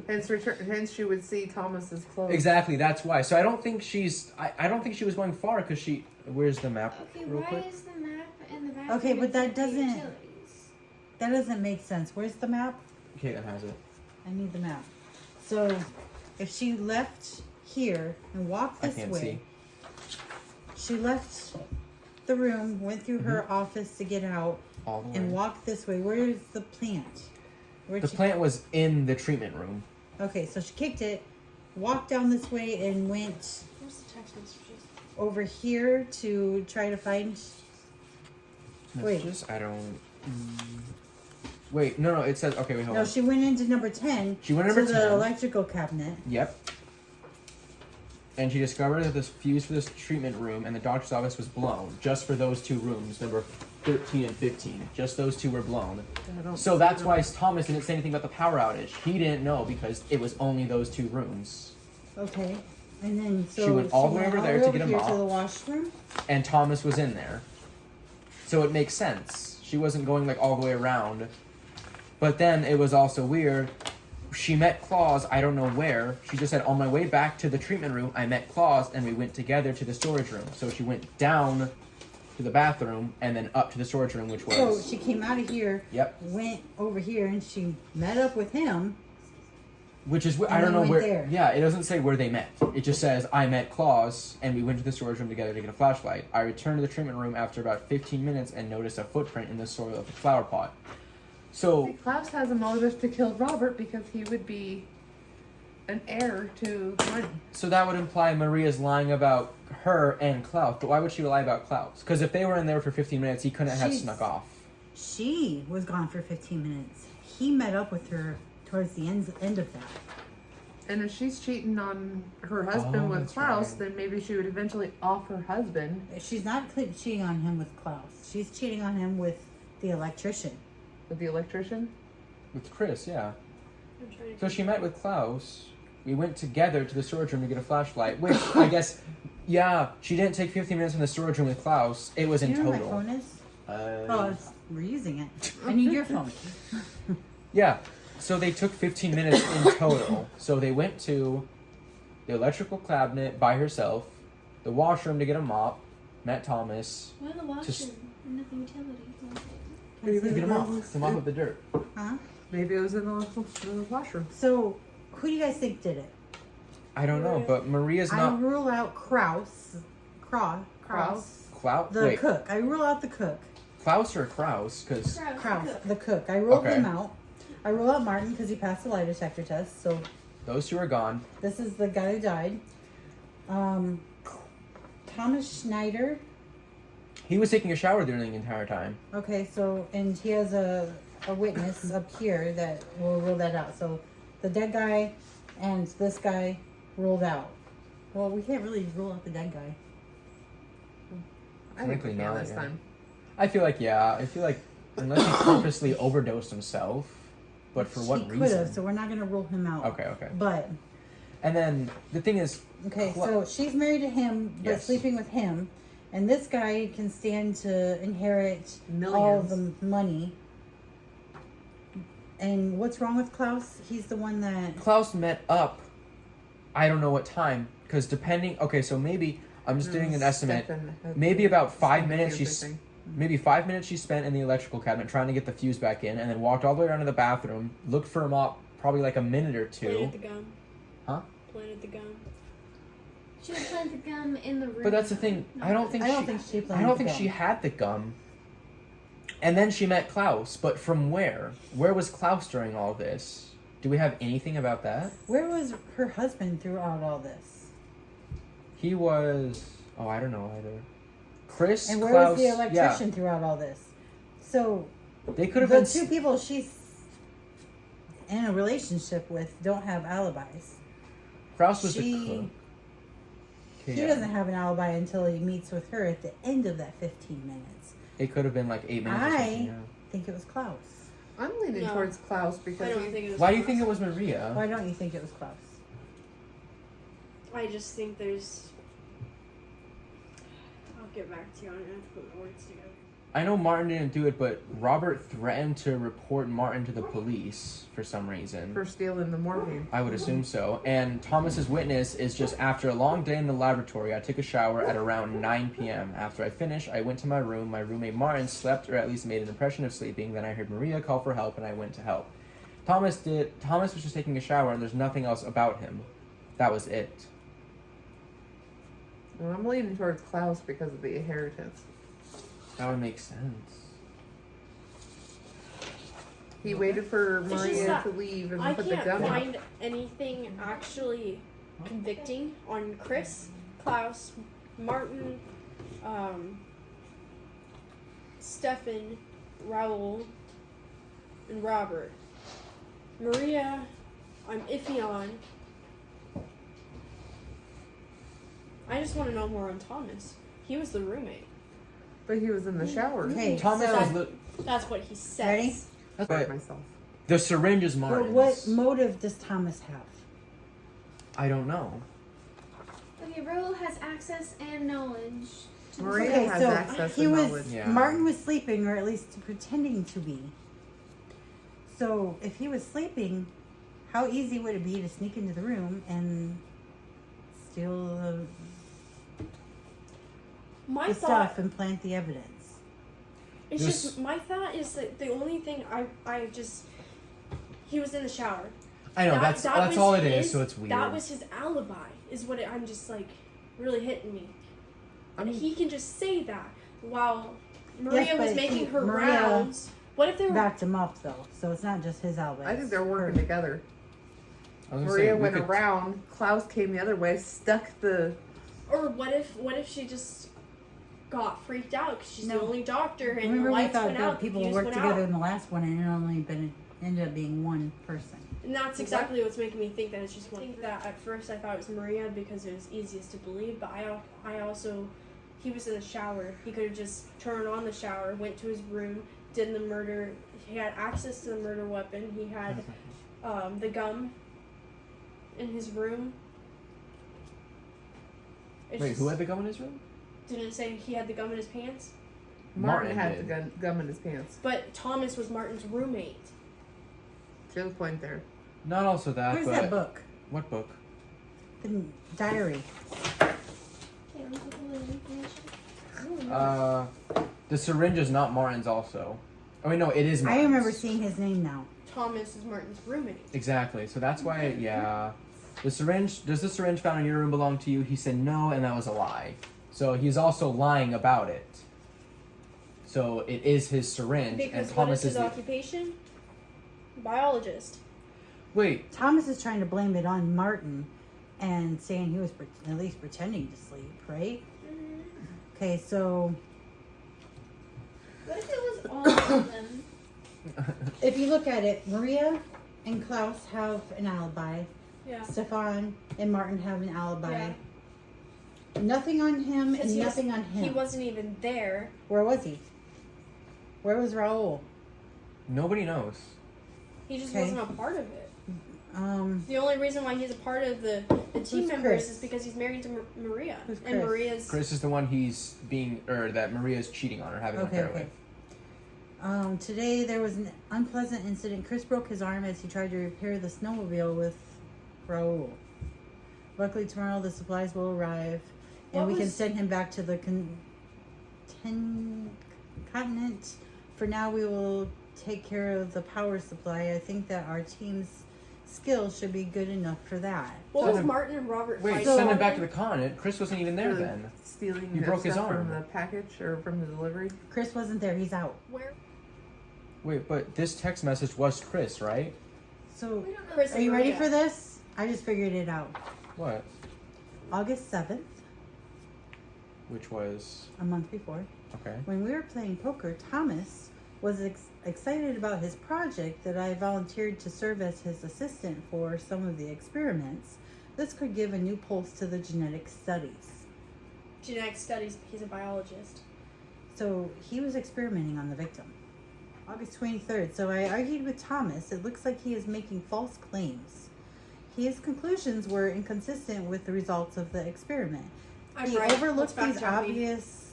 Hence she would see Thomas's clothes. Exactly. That's why. So I don't think she's. I don't think she was going far because she. Where's the map? Okay, real why quick? is the map in the bathroom? Okay, but that except for doesn't- utilities? That doesn't make sense. Where's the map? Caitlin has it. I need the map. So, if she left here and walked I this can't way, see. she left the room, went through her office to get out, All the way. and walked this way. Where's the plant? Where'd The she? plant was in the treatment room. Okay, so she kicked it, walked down this way, and went Where's the text messages? over here to try to find. Wait. Messages? I don't. Wait, no. It says. Okay, wait, hold No, on. she went into number 10. She went to to number the 10. electrical cabinet. Yep. And she discovered that this fuse for this treatment room and the doctor's office was blown. Just for those two rooms, number 13 and 15. Just those two were blown. I don't So see that's them. why Thomas didn't say anything about the power outage. He didn't know because it was only those two rooms. Okay. And then so She went all the way over there to get a here mop. to the washroom. And Thomas was in there. So it makes sense. She wasn't going like all the way around. But then it was also weird. She met Claus, I don't know where. She just said, on my way back to the treatment room, I met Claus and we went together to the storage room. So she went down to the bathroom and then up to the storage room, which was. So she came out of here, Yep. went over here, and she met up with him. Which is, I And don't they know went where. there. Yeah, it doesn't say where they met. It just says, I met Claus and we went to the storage room together to get a flashlight. I returned to the treatment room after about 15 minutes and noticed a footprint in the soil of the flower pot. So, Klaus has a motive to kill Robert because he would be an heir to the money. so that would imply Maria's lying about her and Klaus. But why would she lie about Klaus? Because if they were in there for 15 minutes, he couldn't have She's- snuck off. She was gone for 15 minutes. He met up with her towards the end of that. And if she's cheating on her husband Oh, with that's Klaus, right. then maybe she would eventually off her husband. She's not cheating on him with Klaus. She's cheating on him with the electrician. With the electrician? With Chris, yeah. I'm trying to. So she met with Klaus. We went together to the storage room to get a flashlight. Which, I guess, yeah, she didn't take 15 minutes in the storage room with Klaus. It was in You know where my total. phone is? Oh, we're using it. I need your phone. Yeah. So they took 15 minutes in total. So they went to the electrical cabinet by herself, the washroom to get a mop, met Thomas, Why the washroom and not the utility? Maybe to get a mop, to mop up the dirt. Huh? Maybe it was in the washroom. So, who do you guys think did it? I don't know, but Maria's I not. rule out Kraus. Kraus. Klaus? The Wait, cook. I rule out the cook. Klaus or Kraus? Because Kraus, the cook. I ruled Okay. him out. I rule out Martin because he passed the lie detector test. So those two are gone. this is the guy who died. Thomas Schneider. He was taking a shower during the entire time. Okay, so and he has a witness up here that will rule that out. So the dead guy and this guy ruled out. Well, we can't really rule out the dead guy. I think we Frankly, can not, this yeah. time. I feel like unless he purposely overdosed himself, but for what he could reason? have, so we're not gonna rule him out. Okay. But And then the thing is, okay, Cla- so she's married to him, but Yes. sleeping with him, and this guy can stand to inherit all Millions. the money. And what's wrong with Klaus? He's the one that. Klaus met up. I don't know what time, because depending. Okay, so maybe I'm just doing an estimate. Maybe about 5 minutes. Maybe 5 minutes she spent in the electrical cabinet trying to get the fuse back in, and then walked all the way around to the bathroom, looked for a mop, probably like a minute or Planted two. the gum. Huh? Planted the gum. Should have planted the gum in the room. But that's the thing. I don't think I don't she. think she I planted don't the think gum. she had the gum. And then she met Klaus, but from where? Where was Klaus during all this? Do we have anything about that? Where was her husband throughout all this? He was. Oh, I don't know either. Chris, And where Klaus. was the electrician throughout all this? So Yeah, they could have the been. two people she's in a relationship with don't have alibis. Klaus was she- the cook. Okay, He yeah. doesn't have an alibi until he meets with her at the end of that 15 minutes. It could have been like 8 minutes. Or something, yeah. I think it was Klaus. I'm leaning No. towards Klaus I because don't he, think it was. Why do you Klaus. think it was Maria? Why don't you think it was Klaus? I just think there's. I'll get back to you on it. I have to put my words together. I know Martin didn't do it, but Robert threatened to report Martin to the police for some reason. For stealing the morphine. I would assume so. And Thomas's witness is just after a long day in the laboratory, I took a shower at around 9 p.m. After I finished, I went to my room. My roommate Martin slept, or at least made an impression of sleeping. Then I heard Maria call for help, and I went to help. Thomas was just taking a shower, and there's nothing else about him. That was it. Well, I'm leaning towards Klaus because of the inheritance. That would make sense. He waited for It's just Maria that to leave and I put the can't gun find anything actually convicting on Chris, Klaus, Martin, Stefan, Raoul, and Robert. Maria, I'm iffy on. I just want to know more on Thomas. He was the roommate. But he was in the shower. Okay, Thomas so, was That's what he says. Ready? I But- hurt myself. the syringe is but Martin's. what motive does Thomas have? I don't know. Okay, Raoul has access and knowledge. To Maria Okay, has so access he and was knowledge. Yeah. Martin was sleeping, or at least pretending to be. So if he was sleeping, how easy would it be to sneak into the room and steal My the thought stuff and plant the evidence? It's This- just my thought is that the only thing I just he was in the shower. I know, that's was all it his- is, so it's weird. That was his alibi. Is what I'm just like really hitting me. And he can just say that while Maria was but making her Maria rounds. What if they were? Backed him up though, so it's not just his alibi. I think it's they're working her. together. I was gonna Maria say, we went could- around. Klaus came the other way, stuck the. Or what if she just got freaked out because she's the No. only doctor and Remember the we lights thought went that out. people the fuse worked went together out. in the last one, and it ended up being one person. And that's exactly what's making me think that it's just one. I think that at first I thought it was Maria because it was easiest to believe, but I also, he was in the shower. He could have just turned on the shower, went to his room, did the murder. He had access to the murder weapon. He had the gum in his room. It's Wait, just- who had the gum in his room? Didn't it say he had the gum in his pants? Martin Martin had did. the gum in his pants. But Thomas was Martin's roommate. To the point there. Not also that, Where's but that book? what book? The diary. Okay, let me put the little information. The syringe is not Martin's also. Oh wait, no, it is Martin's. I remember seeing his name now. Thomas is Martin's roommate. Exactly, so that's why, yeah. Does the syringe found in your room belong to you? He said no, and that was a lie. So he's also lying about it. So it is his syringe, Because and what Thomas is his is the... occupation? Biologist. Wait, Thomas is trying to blame it on Martin and saying he was at least pretending to sleep, right? Okay, so What if it was all of them? if you look at it, Maria and Klaus have an alibi. Yeah. Stefan and Martin have an alibi. Yeah. Nothing on him 'Cause and he nothing on him. He wasn't even there. Where was he? Where was Raoul? nobody knows. He just Okay. wasn't a part of it. Um, The only reason why he's a part of the team Who's members Chris? is because he's married to Maria. Who's And Chris? Maria's. Chris is the one that Maria's cheating on or having an okay, affair okay. with. Today there was an unpleasant incident. Chris broke his arm as he tried to repair the snowmobile with Raoul. Luckily, tomorrow the supplies will arrive, and What we can was- send him back to the continent. For now, we will take care of the power supply. I think that our team's skill should be good enough for that. What Send was him- Martin and Robert Wait, fighting? So- send him over? back to the continent. Chris wasn't even there The then. Stealing He of broke his stuff arm. from the package or from the delivery. Chris wasn't there. He's out. Where? Wait, but this text message was Chris, right? So, We don't know. Chris are you ready Maria. for this? I just figured it out. What? August 7th, Which was a month before. okay. When we were playing poker, Thomas was excited about his project that I volunteered to serve as his assistant for some of the experiments. This could give a new pulse to the genetic studies. Genetic studies. He's a biologist. So he was experimenting on the victim. August 23rd. So I argued with Thomas. It looks like he is making false claims. his conclusions were inconsistent with the results of the experiment. I'm He right. overlooked Let's these fact check me. obvious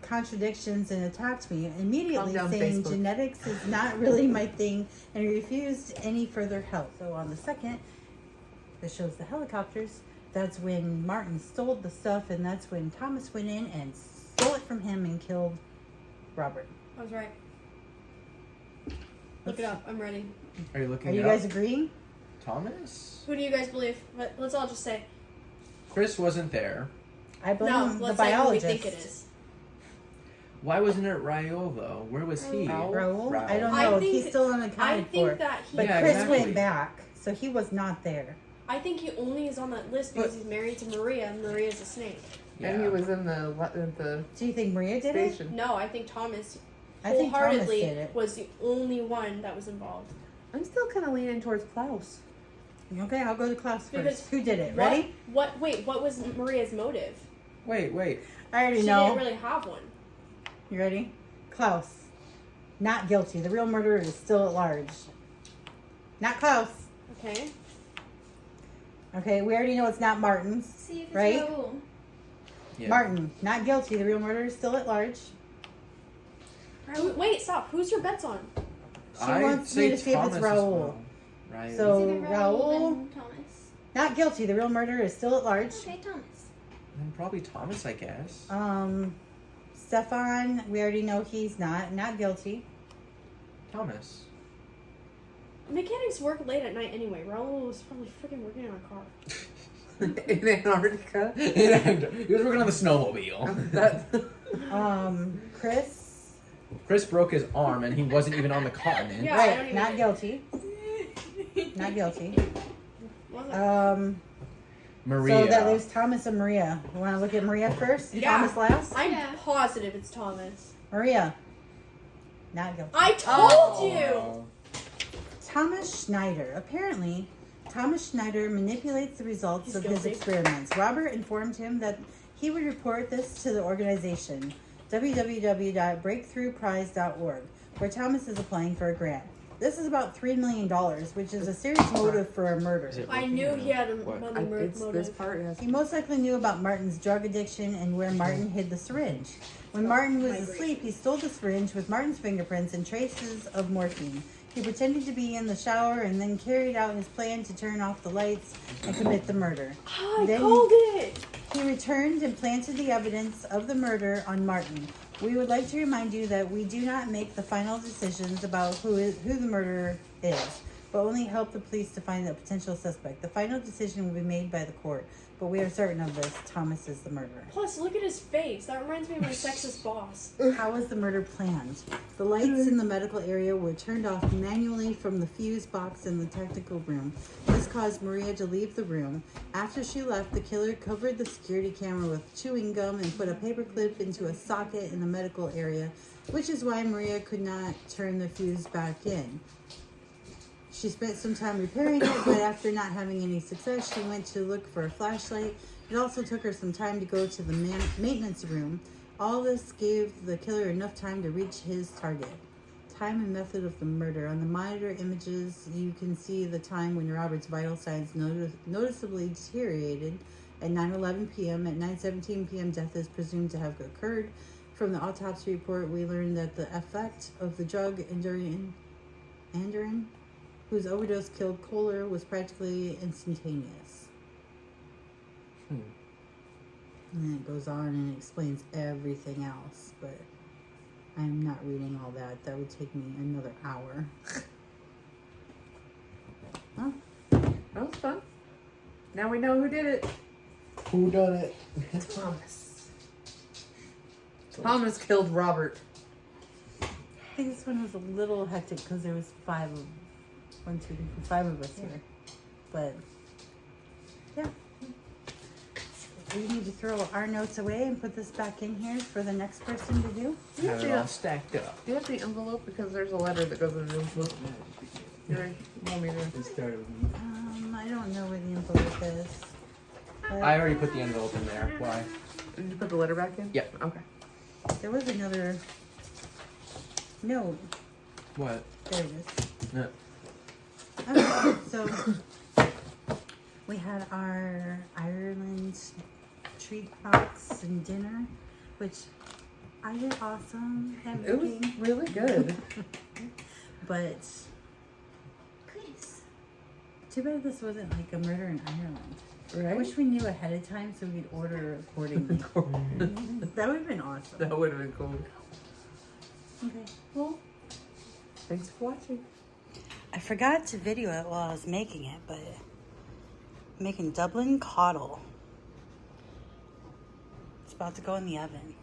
contradictions and attacked me, immediately Calm down, saying Facebook. genetics is not really my thing, and refused any further help. So on the second, this shows the helicopters. That's when Martin stole the stuff, and that's when Thomas went in and stole it from him and killed Robert. I was right. Look it up. I'm ready. Are you looking Are you it guys up? agreeing? Thomas? Who do you guys believe? Let's all just say. Chris wasn't there. I blame No, the let's say who we biologist. think it is. Why wasn't it Raul though? Where was he? Raul? Raul. I don't I know. think- He's still I unaccounted think for. that he. But Yeah, Chris exactly. went back, so he was not there. I think he only is on that list because he's married to Maria, and Maria's a snake. And he was in the Do you think Maria did it? station. No, I think Thomas I think Thomas wholeheartedly did it. was the only one that was involved. I'm still kind of leaning towards Klaus. Okay, I'll go to Klaus first. Because Who did it? Ready? Wait, what was Maria's motive? Wait. I already She know. didn't really have one. You ready? Klaus. Not guilty. The real murderer is still at large. Not Klaus. Okay. Okay, we already know it's not Martin's. See if it's Right? Raul. Yeah. Martin, not guilty. The real murderer is still at large. Wait, stop. Who's your bets on? She I'd wants say me to see if it's Thomas as Raul. well. Right. So- It's either Raul? Raul and Thomas. Not guilty. The real murderer is still at large. Okay, Thomas. Probably Thomas, I guess. Stefan, we already know he's not guilty. Thomas. Mechanics work late at night anyway. Raul was probably freaking working on a car. In Antarctica. He was working on the snowmobile. That's Chris, Broke his arm and he wasn't even on the continent. Yeah, I don't right, even- not guilty. Not guilty. Wasn't Maria. So that leaves Thomas and Maria. You want to look at Maria first? Yeah. Thomas last? I'm Yeah. positive it's Thomas. Maria. Not guilty. I told Oh. you! Thomas Schneider. Apparently, Thomas Schneider manipulates the results He's of his guilty. experiments. Robert informed him that he would report this to the organization, www.breakthroughprize.org, where Thomas is applying for a grant. This is about $3 million, which is a serious motive for a murder. Is it I working knew or he had a what? money it's this motive. part. Has He most likely knew about Martin's drug addiction and where Martin hid the syringe. When Martin was asleep, he stole the syringe with Martin's fingerprints and traces of morphine. He pretended to be in the shower and then carried out his plan to turn off the lights and commit the murder. I Then- called it! He returned and planted the evidence of the murder on Martin. We would like to remind you that we do not make the final decisions about who the murderer is, but only help the police to find a potential suspect. The final decision will be made by the court, but we are certain of this. Thomas is the murderer. Plus, look at his face. That reminds me of my sexist boss. How was the murder planned? The lights in the medical area were turned off manually from the fuse box in the technical room. This caused Maria to leave the room. After she left, the killer covered the security camera with chewing gum and put a paperclip into a socket in the medical area, which is why Maria could not turn the fuse back in. She spent some time repairing it, but after not having any success, she went to look for a flashlight. It also took her some time to go to the maintenance room. All this gave the killer enough time to reach his target. Time and method of the murder. On the monitor images, you can see the time when Robert's vital signs noticeably deteriorated at 9:11 p.m. At 9:17 p.m., death is presumed to have occurred. From the autopsy report, we learned that the effect of the drug Andurin, whose overdose killed Kohler, was practically instantaneous. And then it goes on and explains everything else, but I'm not reading all that. That would take me another hour. Well, that was fun. Now we know who did it. Who done it? Thomas. Thomas killed Robert. I think this one was a little hectic because there was five of us here. But yeah, we need to throw our notes away and put this back in here for the next person to do. Have it all stacked up. Do you have the envelope? Because there's a letter that goes in the envelope. Here, want me to- I don't know where the envelope is. But I already put the envelope in there. Why? Did you put the letter back in? Yep. Okay. there was another note. What? There it is. No. Okay, so We had our Ireland treat box and dinner, which I did awesome at It was making. really good. But Chris. too bad this wasn't like a murder in Ireland. I Right? wish we knew ahead of time so we could order accordingly. That would have been awesome. That would have been cool. Okay. Well, Thanks for watching. I forgot to video it while I was making it, but I'm making Dublin Coddle. It's about to go in the oven.